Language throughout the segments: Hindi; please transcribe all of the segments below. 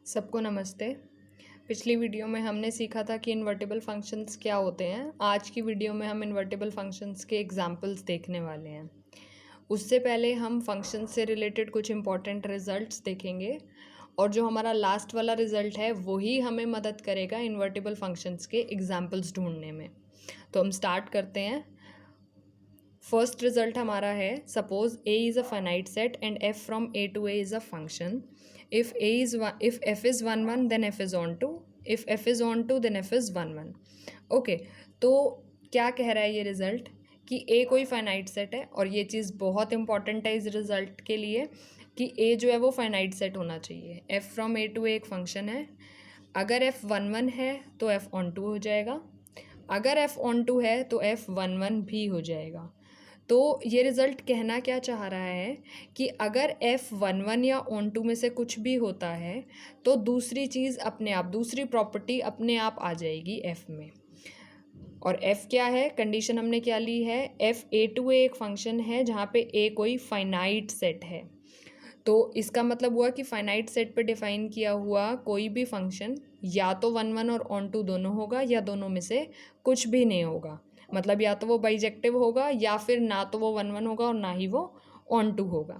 सबको नमस्ते। पिछली वीडियो में हमने सीखा था कि इन्वर्टिबल फंक्शंस क्या होते हैं। आज की वीडियो में हम इन्वर्टिबल फंक्शंस के एग्जांपल्स देखने वाले हैं। उससे पहले हम फंक्शंस से रिलेटेड कुछ इंपॉर्टेंट रिजल्ट्स देखेंगे और जो हमारा लास्ट वाला रिजल्ट है वही हमें मदद करेगा इन्वर्टिबल फंक्शंस के एग्जांपल्स ढूंढने में। तो हम स्टार्ट करते हैं। फर्स्ट रिजल्ट हमारा है, suppose A is a finite set and f from A to A is a function. If f is 1 1 then f is onto, if f is onto then f is 1 1। Okay, तो क्या कह रहा है ये रिजल्ट कि ए कोई फाइनाइट सेट है, और ये चीज़ बहुत इंपॉर्टेंट है इस रिजल्ट के लिए कि ए जो है वो फाइनाइट सेट होना चाहिए। एफ फ्रॉम ए टू ए एक फंक्शन है। अगर एफ 1 1 है तो एफ ऑन टू हो जाएगा, अगर एफ ऑन टू है तो एफ 1 1 भी हो जाएगा। तो ये रिज़ल्ट कहना क्या चाह रहा है कि अगर एफ 1 1 या ऑन टू में से कुछ भी होता है तो दूसरी चीज़ अपने आप, दूसरी प्रॉपर्टी अपने आप आ जाएगी एफ में। और एफ क्या है, कंडीशन हमने क्या ली है, एफ ए टू ए एक फंक्शन है जहाँ पे ए कोई फाइनाइट सेट है। तो इसका मतलब हुआ कि फाइनाइट सेट पे डिफाइन किया हुआ कोई भी फंक्शन या तो 1 1 और ऑन टू दोनों होगा या दोनों में से कुछ भी नहीं होगा। मतलब या तो वो बाइजेक्टिव होगा या फिर ना तो वो 1 1 होगा और ना ही वो ऑन टू होगा।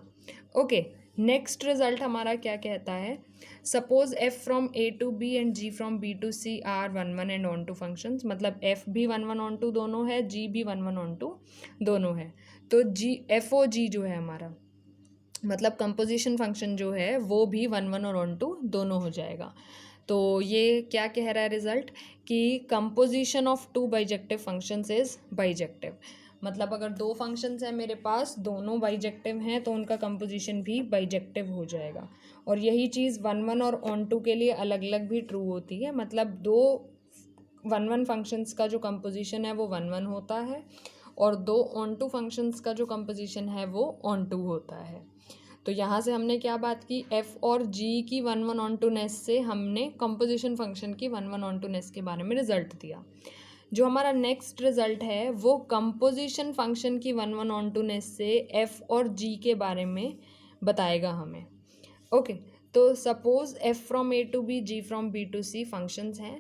ओके, नेक्स्ट रिजल्ट हमारा क्या कहता है, suppose f from A to B and g from B to C are 1 1 and onto functions. मतलब एफ भी 1 1 ऑन टू दोनों है, जी भी 1 1 ऑन टू दोनों है। तो जी एफ ओ जी जो है हमारा, मतलब कंपोजिशन फंक्शन जो है वो भी 1 1 और ऑन टू दोनों हो जाएगा। तो ये क्या कह रहा है रिजल्ट कि composition of two bijective functions is bijective. मतलब अगर दो फंक्शंस हैं मेरे पास, दोनों बाइजेक्टिव हैं, तो उनका कंपोजिशन भी बाइजेक्टिव हो जाएगा। और यही चीज़ 1 1 और ऑन टू के लिए अलग अलग भी ट्रू होती है। मतलब दो 1 1 फंक्शंस का जो कंपोजिशन है वो 1 1 होता है और दो ऑन टू फंक्शंस का जो कंपोजिशन है वो ऑन टू होता है। तो यहाँ से हमने क्या बात की, एफ और जी की 1 1 ऑन टू नेस से हमने कंपोजिशन फंक्शन की 1 1 ऑन टू नेस के बारे में रिजल्ट दिया। जो हमारा नेक्स्ट रिजल्ट है वो कंपोजिशन फंक्शन की 1 1 ऑन टू नेस से एफ और जी के बारे में बताएगा हमें। ओके, तो suppose f from A to B, g from B to C functions हैं।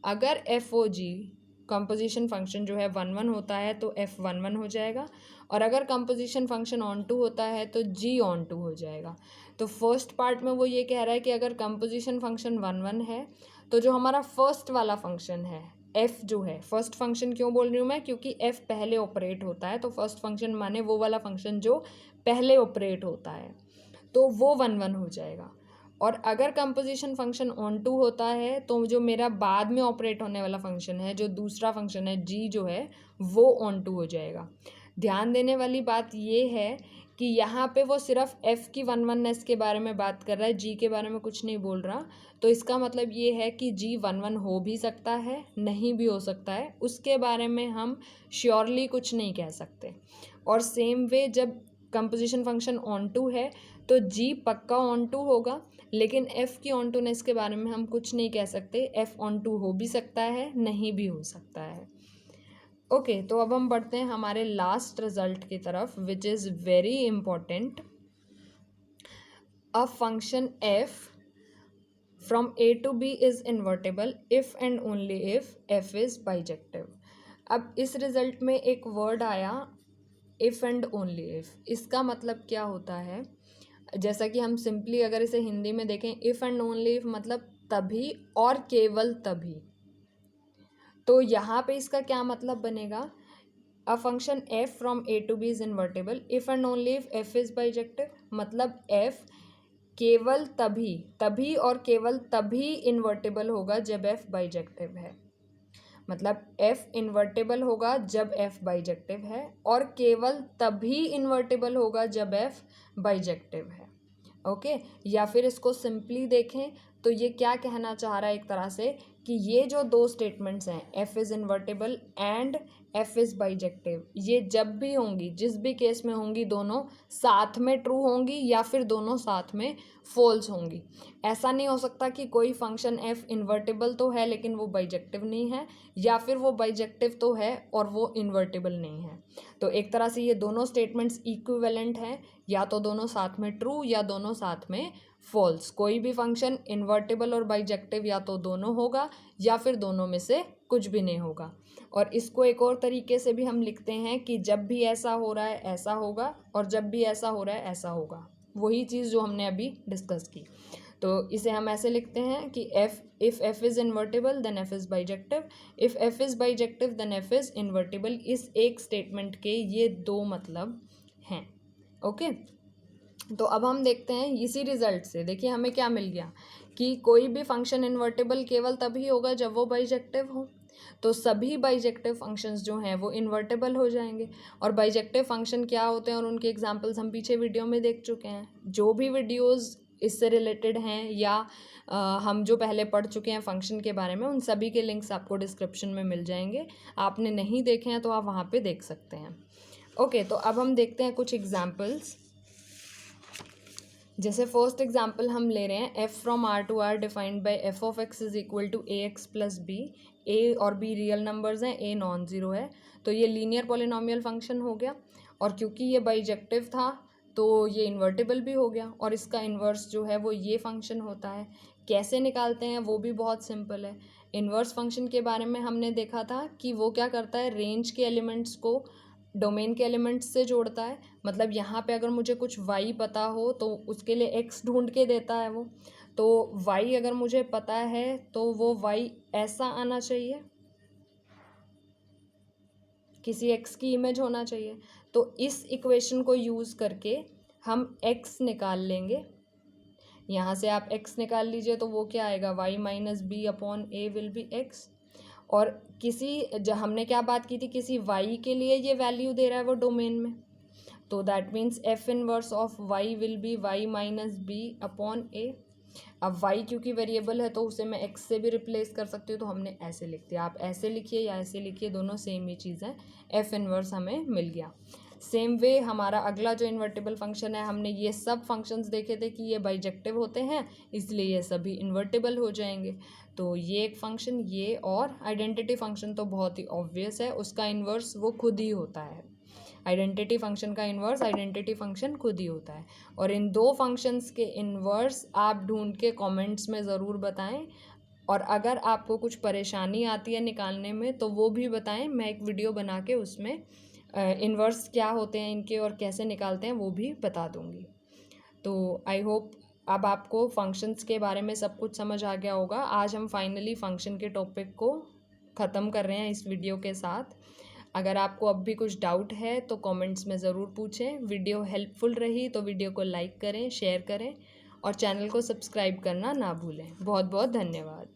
अगर f o g composition function जो है 1 1 होता है तो एफ 1 1 हो जाएगा, और अगर कंपोजिशन फंक्शन ऑन टू होता है तो जी ऑन टू हो जाएगा। तो फर्स्ट पार्ट में वो ये कह रहा है कि अगर कंपोजिशन फंक्शन 1 1 है तो जो हमारा फर्स्ट वाला फंक्शन है एफ जो है, फर्स्ट फंक्शन क्यों बोल रही हूँ मैं, क्योंकि एफ पहले ऑपरेट होता है। तो फर्स्ट फंक्शन माने वो वाला फंक्शन जो पहले ऑपरेट होता है, तो वो 1 1 हो जाएगा। और अगर कंपोजिशन फंक्शन ऑन टू होता है तो जो मेरा बाद में ऑपरेट होने वाला फंक्शन है, जो दूसरा फंक्शन है जी जो है, वो ऑन टू हो जाएगा। ध्यान देने वाली बात ये है कि यहाँ पे वो सिर्फ एफ़ की 1 1 नेस के बारे में बात कर रहा है, जी के बारे में कुछ नहीं बोल रहा। तो इसका मतलब ये है कि जी 1 1 हो भी सकता है, नहीं भी हो सकता है, उसके बारे में हम श्योरली कुछ नहीं कह सकते। और सेम वे जब कंपोजिशन फंक्शन ऑन टू है तो जी पक्का ऑन टू होगा, लेकिन एफ़ की ऑन टू नेस के बारे में हम कुछ नहीं कह सकते। एफ़ ऑन टू हो भी सकता है, नहीं भी हो सकता है। ओके, तो अब हम बढ़ते हैं हमारे लास्ट रिजल्ट की तरफ, which is very important. A function f from A to B is invertible if and only if f is bijective. अब इस रिजल्ट में एक वर्ड आया इफ़ एंड ओनली इफ़। इसका मतलब क्या होता है, जैसा कि हम सिंपली अगर इसे हिंदी में देखें, इफ़ एंड ओनली इफ़ मतलब तभी और केवल तभी। तो यहाँ पे इसका क्या मतलब बनेगा, a function f from A to B is invertible if and only if f is bijective. मतलब एफ केवल तभी, तभी और केवल तभी इन्वर्टेबल होगा जब एफ बाइजेक्टिव है। मतलब एफ इन्वर्टेबल होगा जब एफ बाइजेक्टिव है, और केवल तभी इन्वर्टेबल होगा जब एफ बाइजेक्टिव है। ओके, या फिर इसको सिंपली देखें तो ये क्या कहना चाह रहा है एक तरह से कि ये जो दो स्टेटमेंट्स हैं, F is invertible and F is bijective, ये जब भी होंगी, जिस भी केस में होंगी, दोनों साथ में ट्रू होंगी या फिर दोनों साथ में फॉल्स होंगी। ऐसा नहीं हो सकता कि कोई फंक्शन एफ इन्वर्टेबल तो है लेकिन वो बाइजेक्टिव नहीं है, या फिर वो बाइजेक्टिव तो है और वो इन्वर्टेबल नहीं है। तो एक तरह से ये दोनों स्टेटमेंट्स इक्विवेलेंट हैं, या तो दोनों साथ में ट्रू या दोनों साथ में फॉल्स, कोई भी फंक्शन इन्वर्टिबल और बाइजेक्टिव या तो दोनों होगा या फिर दोनों में से कुछ भी नहीं होगा। और इसको एक और तरीके से भी हम लिखते हैं कि जब भी ऐसा हो रहा है ऐसा होगा और जब भी ऐसा हो रहा है ऐसा होगा, वही चीज़ जो हमने अभी डिस्कस की। तो इसे हम ऐसे लिखते हैं कि if f is invertible then f is bijective, if f is bijective then f is invertible. इस एक स्टेटमेंट के ये दो मतलब हैं। ओके, तो अब हम देखते हैं इसी रिजल्ट से, देखिए हमें क्या मिल गया कि कोई भी फंक्शन इन्वर्टिबल केवल तभी होगा जब वो बाइजेक्टिव हो। तो सभी बाइजेक्टिव फंक्शंस जो हैं वो इन्वर्टिबल हो जाएंगे। और बाइजेक्टिव फंक्शन क्या होते हैं और उनके एग्जांपल्स हम पीछे वीडियो में देख चुके हैं। जो भी वीडियोस इससे रिलेटेड हैं या हम जो पहले पढ़ चुके हैं फंक्शन के बारे में, उन सभी के लिंक्स आपको डिस्क्रिप्शन में मिल जाएंगे। आपने नहीं देखे हैं तो आप वहाँ पे देख सकते हैं। ओके, तो अब हम देखते हैं कुछ एग्जाम्पल्स। जैसे फर्स्ट एग्जाम्पल हम ले रहे हैं, F from R to R defined by F of X is equal to A X plus B. A और बी रियल नंबर्स हैं, ए नॉन ज़ीरो है, तो ये लीनियर पॉलिनोमियल फंक्शन हो गया। और क्योंकि ये बाइजेक्टिव था तो ये इन्वर्टिबल भी हो गया। और इसका इन्वर्स जो है वो ये फंक्शन होता है। कैसे निकालते हैं वो भी बहुत सिंपल है। इन्वर्स फंक्शन के बारे में हमने देखा था कि वो क्या करता है, रेंज के एलिमेंट्स को डोमेन के एलिमेंट्स से जोड़ता है। मतलब यहाँ पे अगर मुझे कुछ y पता हो तो उसके लिए x ढूंढ के देता है वो। तो y अगर मुझे पता है तो वो y ऐसा आना चाहिए, किसी x की इमेज होना चाहिए। तो इस इक्वेशन को यूज़ करके हम x निकाल लेंगे। यहाँ से आप x निकाल लीजिए तो वो क्या आएगा, y minus B upon a will be x। और किसी हमने क्या बात की थी, किसी y के लिए ये वैल्यू दे रहा है वो डोमेन में, तो that means F inverse of y will be y minus B upon A. अब y क्योंकि वेरिएबल है तो उसे मैं x से भी रिप्लेस कर सकती हूँ, तो हमने ऐसे लिख दिया। आप ऐसे लिखिए या ऐसे लिखिए, दोनों सेम ही चीज़ है। एफ इनवर्स हमें मिल गया। सेम वे हमारा अगला जो इन्वर्टिबल फंक्शन है, हमने ये सब फंक्शंस देखे थे कि ये बाइजेक्टिव होते हैं, इसलिए ये सभी इन्वर्टिबल हो जाएंगे। तो ये एक फंक्शन, ये और आइडेंटिटी फंक्शन तो बहुत ही ऑब्वियस है, उसका इन्वर्स वो खुद ही होता है। आइडेंटिटी फंक्शन का इन्वर्स आइडेंटिटी फंक्शन खुद ही होता है। और इन दो फंक्शंस के इन्वर्स आप ढूंढ के कमेंट्स में ज़रूर बताएं। और अगर आपको कुछ परेशानी आती है निकालने में तो वो भी बताएं, मैं एक वीडियो बना के उसमें इन्वर्स क्या होते हैं इनके और कैसे निकालते हैं वो भी बता दूंगी। तो आई होप अब आपको फंक्शंस के बारे में सब कुछ समझ आ गया होगा। आज हम फाइनली फंक्शन के टॉपिक को ख़त्म कर रहे हैं इस वीडियो के साथ। अगर आपको अब भी कुछ डाउट है तो कमेंट्स में ज़रूर पूछें। वीडियो हेल्पफुल रही तो वीडियो को लाइक करें, शेयर करें और चैनल को सब्सक्राइब करना ना भूलें। बहुत बहुत धन्यवाद।